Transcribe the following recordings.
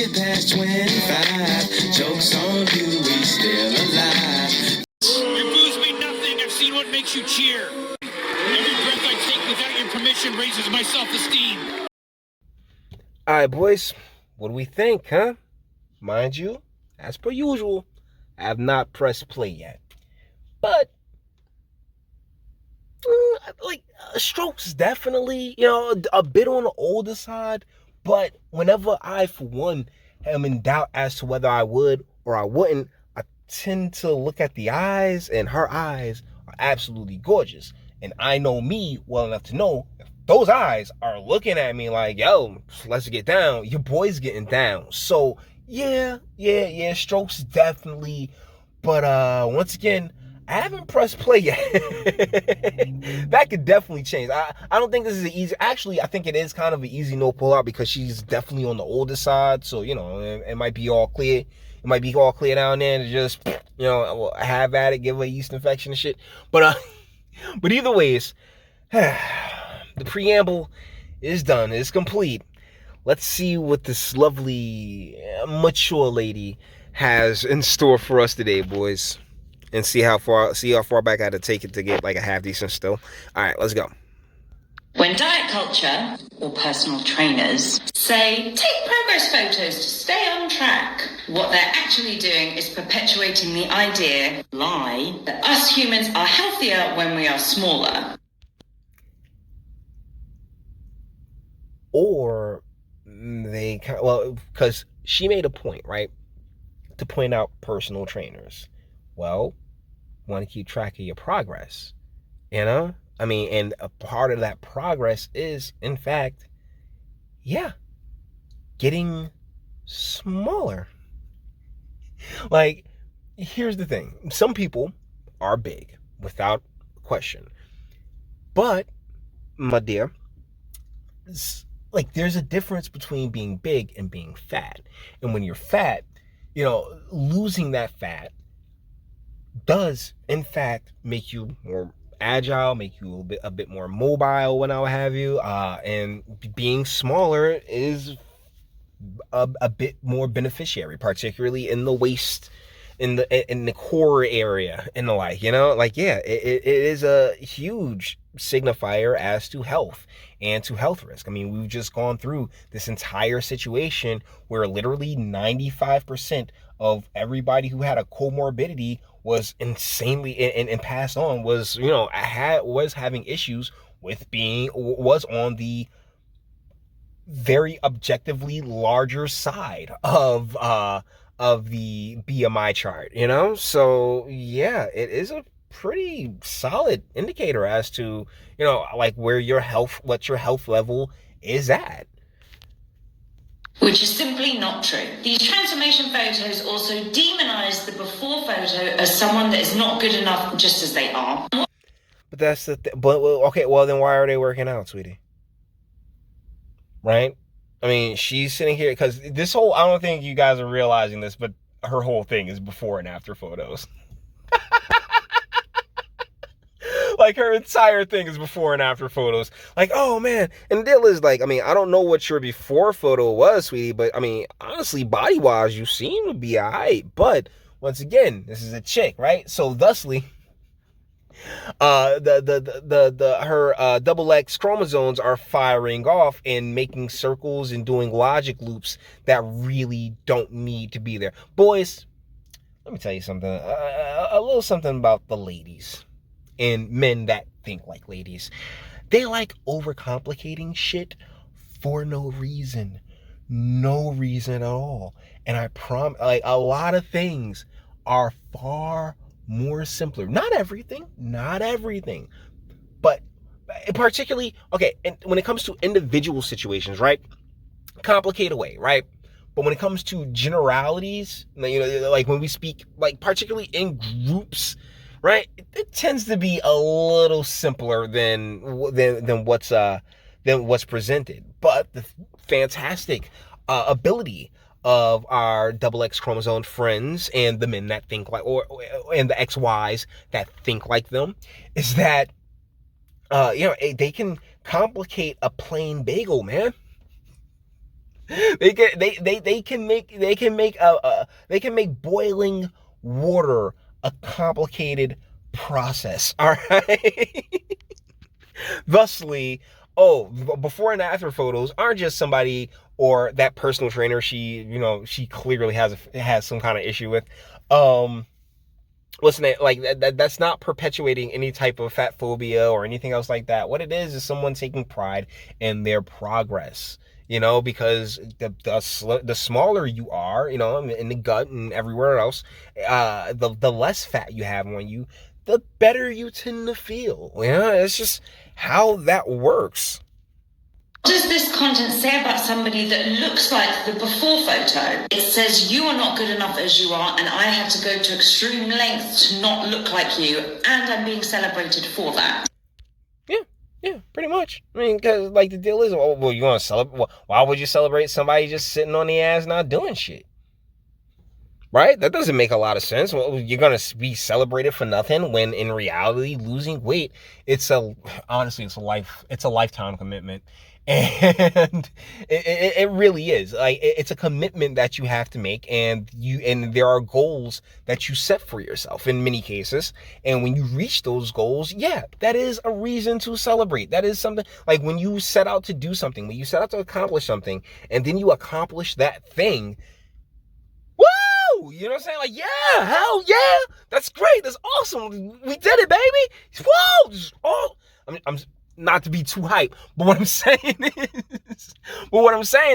get past 25. Joke's on you, we still alive. Your booze mean nothing. I've seen what makes you cheer. Every breath I take without your permission raises my self-esteem. All right, boys. What do we think, huh? Mind you, as per usual, I have not pressed play yet. But, Strokes definitely, a bit on the older side. But whenever I, for one, am in doubt as to whether I would or I wouldn't, I tend to look at the eyes, and her eyes are absolutely gorgeous. And I know me well enough to know if those eyes are looking at me like, yo, let's get down, your boy's getting down. So, yeah, Strokes definitely. But once again, I haven't pressed play yet. That could definitely change. I don't think this is an easy. Actually, I think it is kind of an easy no pull out because she's definitely on the older side. So, it might be all clear. It might be all clear down there to just, have at it, give her a yeast infection and shit. But either ways, the preamble is done. It's complete. Let's see what this lovely, mature lady has in store for us today, boys. And see how far back I had to take it to get like a half decent still. All right, let's go. When diet culture or personal trainers say take progress photos to stay on track, what they're actually doing is perpetuating the lie that us humans are healthier when we are smaller. Or because she made a point, right? To point out personal trainers. Well, want to keep track of your progress, and a part of that progress is, in fact, getting smaller. Like, here's the thing. Some people are big, without question. But, my dear, there's a difference between being big and being fat. And when you're fat, losing that fat does, in fact, make you more agile, make you a bit more mobile, what have you. And being smaller is a bit more beneficiary, particularly in the waist, in the core area, and the like. It is a huge signifier as to health and to health risk. I mean, we've just gone through this entire situation where literally 95% of everybody who had a comorbidity was insanely and passed on was having issues with was on the very objectively larger side of the BMI chart, so yeah, it is a pretty solid indicator as to where what your health level is at. Which is simply not true. These transformation photos also demonize the before photo as someone that is not good enough just as they are. But that's the but okay, well then why are they working out, sweetie? Right? I mean, she's sitting here because I don't think you guys are realizing this, but her whole thing is before and after photos. Like, her entire thing is before and after photos. Like, oh, man. And the deal is, I don't know what your before photo was, sweetie, but, honestly, body-wise, you seem to be all right. But, once again, this is a chick, right? So, thusly, her double X chromosomes are firing off and making circles and doing logic loops that really don't need to be there. Boys, let me tell you something. A little something about the ladies. And men that think like ladies. They like overcomplicating shit for no reason. No reason at all. And I promise, a lot of things are far more simpler. Not everything. But particularly, and when it comes to individual situations, right? Complicate away, right? But when it comes to generalities, when we speak, particularly in groups, right, it tends to be a little simpler than what's presented. But the fantastic ability of our double X chromosome friends and the men that think like, and the XYs that think like them, is that they can complicate a plain bagel, man. They can make boiling water a complicated process. All right. Thusly, before and after photos aren't just somebody or that personal trainer she clearly has some kind of issue with. Listen, like that's not perpetuating any type of fat phobia or anything else like that. What it is someone taking pride in their progress. Because the smaller you are, in the gut and everywhere else, the less fat you have on you, the better you tend to feel. It's just how that works. What does this content say about somebody that looks like the before photo? It says you are not good enough as you are, and I had to go to extreme lengths to not look like you, and I'm being celebrated for that. Yeah, pretty much. I mean, because the deal is, well, you want to celebrate? Why would you celebrate somebody just sitting on the ass not doing shit? Right? That doesn't make a lot of sense. Well, you're gonna be celebrated for nothing when in reality, losing weight, it's a lifetime commitment. And it really is. It's a commitment that you have to make, and there are goals that you set for yourself in many cases. And when you reach those goals, yeah, that is a reason to celebrate. That is something like when you set out to do something, when you set out to accomplish something, and then you accomplish that thing. Woo! You know what I'm saying? Like, yeah, hell yeah, that's great, that's awesome, we did it, baby. Whoa! I'm not to be too hype, but what I'm saying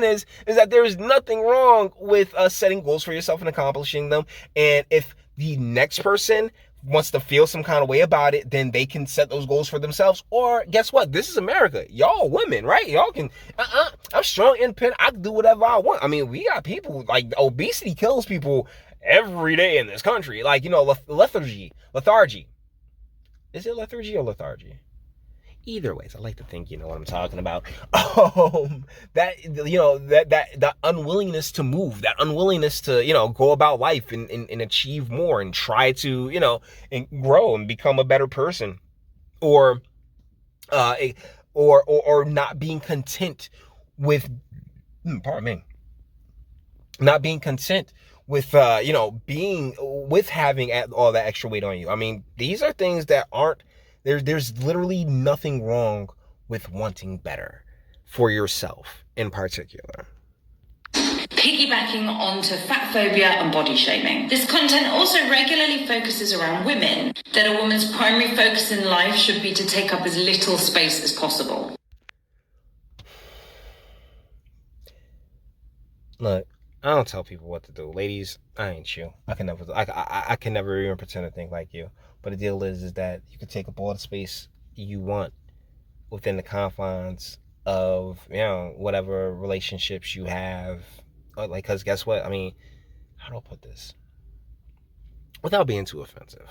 is that there is nothing wrong with setting goals for yourself and accomplishing them. And if the next person wants to feel some kind of way about it, then they can set those goals for themselves. Or guess what? This is America. Y'all women, right? Y'all can, I'm strong, independent. I can do whatever I want. I mean, we got people, like, obesity kills people every day in this country. Like, lethargy. Is it lethargy or lethargy? Either ways, I like to think you know what I'm talking about. That unwillingness to move, that unwillingness to go about life and achieve more and try to and grow and become a better person, or not being content with, not being content with being with having all that extra weight on you. I mean, these are things that aren't. There's literally nothing wrong with wanting better for yourself in particular. Piggybacking onto fat phobia and body shaming. This content also regularly focuses around women, that a woman's primary focus in life should be to take up as little space as possible. Look, I don't tell people what to do. Ladies, I ain't you. I can never even pretend to think like you. But the deal is that you can take up all the space you want within the confines of, whatever relationships you have. Because guess what? I mean, how do I put this? Without being too offensive.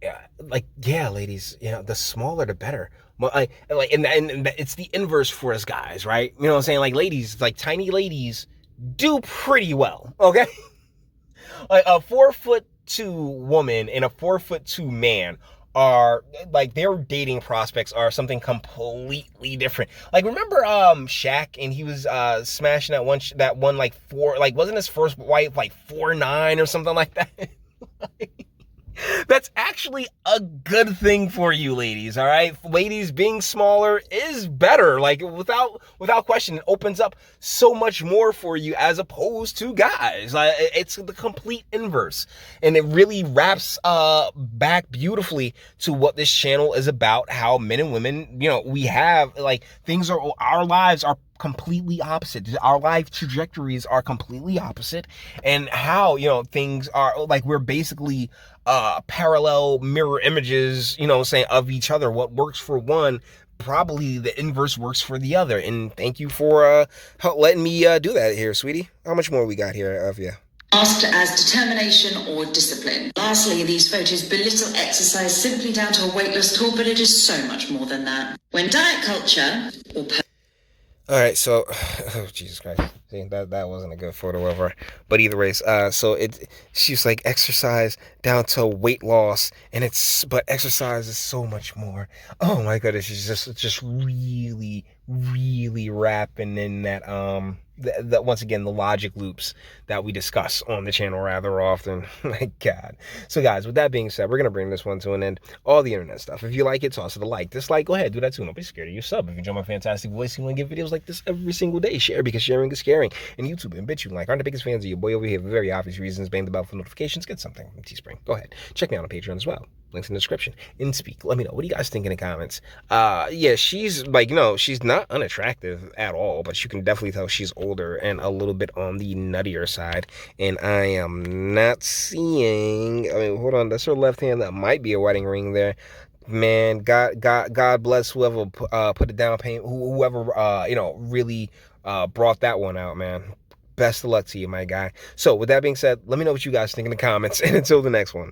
Yeah, ladies, the smaller the better. And it's the inverse for us guys, right? You know what I'm saying? Like ladies, like tiny ladies do pretty well, okay? Like a 4'2" woman and a 4'2" man are like, their dating prospects are something completely different. Like, remember Shaq, and he was smashing that one like four, like, wasn't his first wife like 4'9" or something like that? That's actually a good thing for you ladies, all right? Ladies, being smaller is better. Like, without question, it opens up so much more for you as opposed to guys. It's the complete inverse. And it really wraps back beautifully to what this channel is about, how men and women, we have, like, our lives are completely opposite. Our life trajectories are completely opposite, and how things are, like, we're basically parallel mirror images, saying, of each other. What works for one, probably the inverse works for the other. And thank you for letting me do that here, sweetie. How much more we got here of you? Asked as determination or discipline. Lastly, these photos belittle exercise simply down to a weight loss tool, but it is so much more than that. When diet culture or all right, so, oh, Jesus Christ, see, that wasn't a good photo of her, but either ways, she's like, exercise down to weight loss, but exercise is so much more. Oh my goodness, she's just really, really rapping in that, once again, the logic loops that we discuss on the channel rather often. My God. So guys, with that being said, we're going to bring this one to an end. All the internet stuff. If you like it, toss it a like. Dislike, go ahead, do that too. Don't be scared of your sub. If you enjoy my fantastic voice, you want to get videos like this every single day, share, because sharing is caring. And YouTube and Bitchute aren't the biggest fans of your boy over here for very obvious reasons. Bang the bell for notifications. Get something from Teespring. Go ahead. Check me out on Patreon as well. Links in the description. And speak. Let me know. What do you guys think in the comments? Yeah, she's like, she's not unattractive at all, but you can definitely tell she's older and a little bit on the nuttier side. And I am not seeing, hold on, that's her left hand. That might be a wedding ring there. Man, God bless whoever put it down payment, whoever really brought that one out, man. Best of luck to you, my guy. So with that being said, let me know what you guys think in the comments, and until the next one.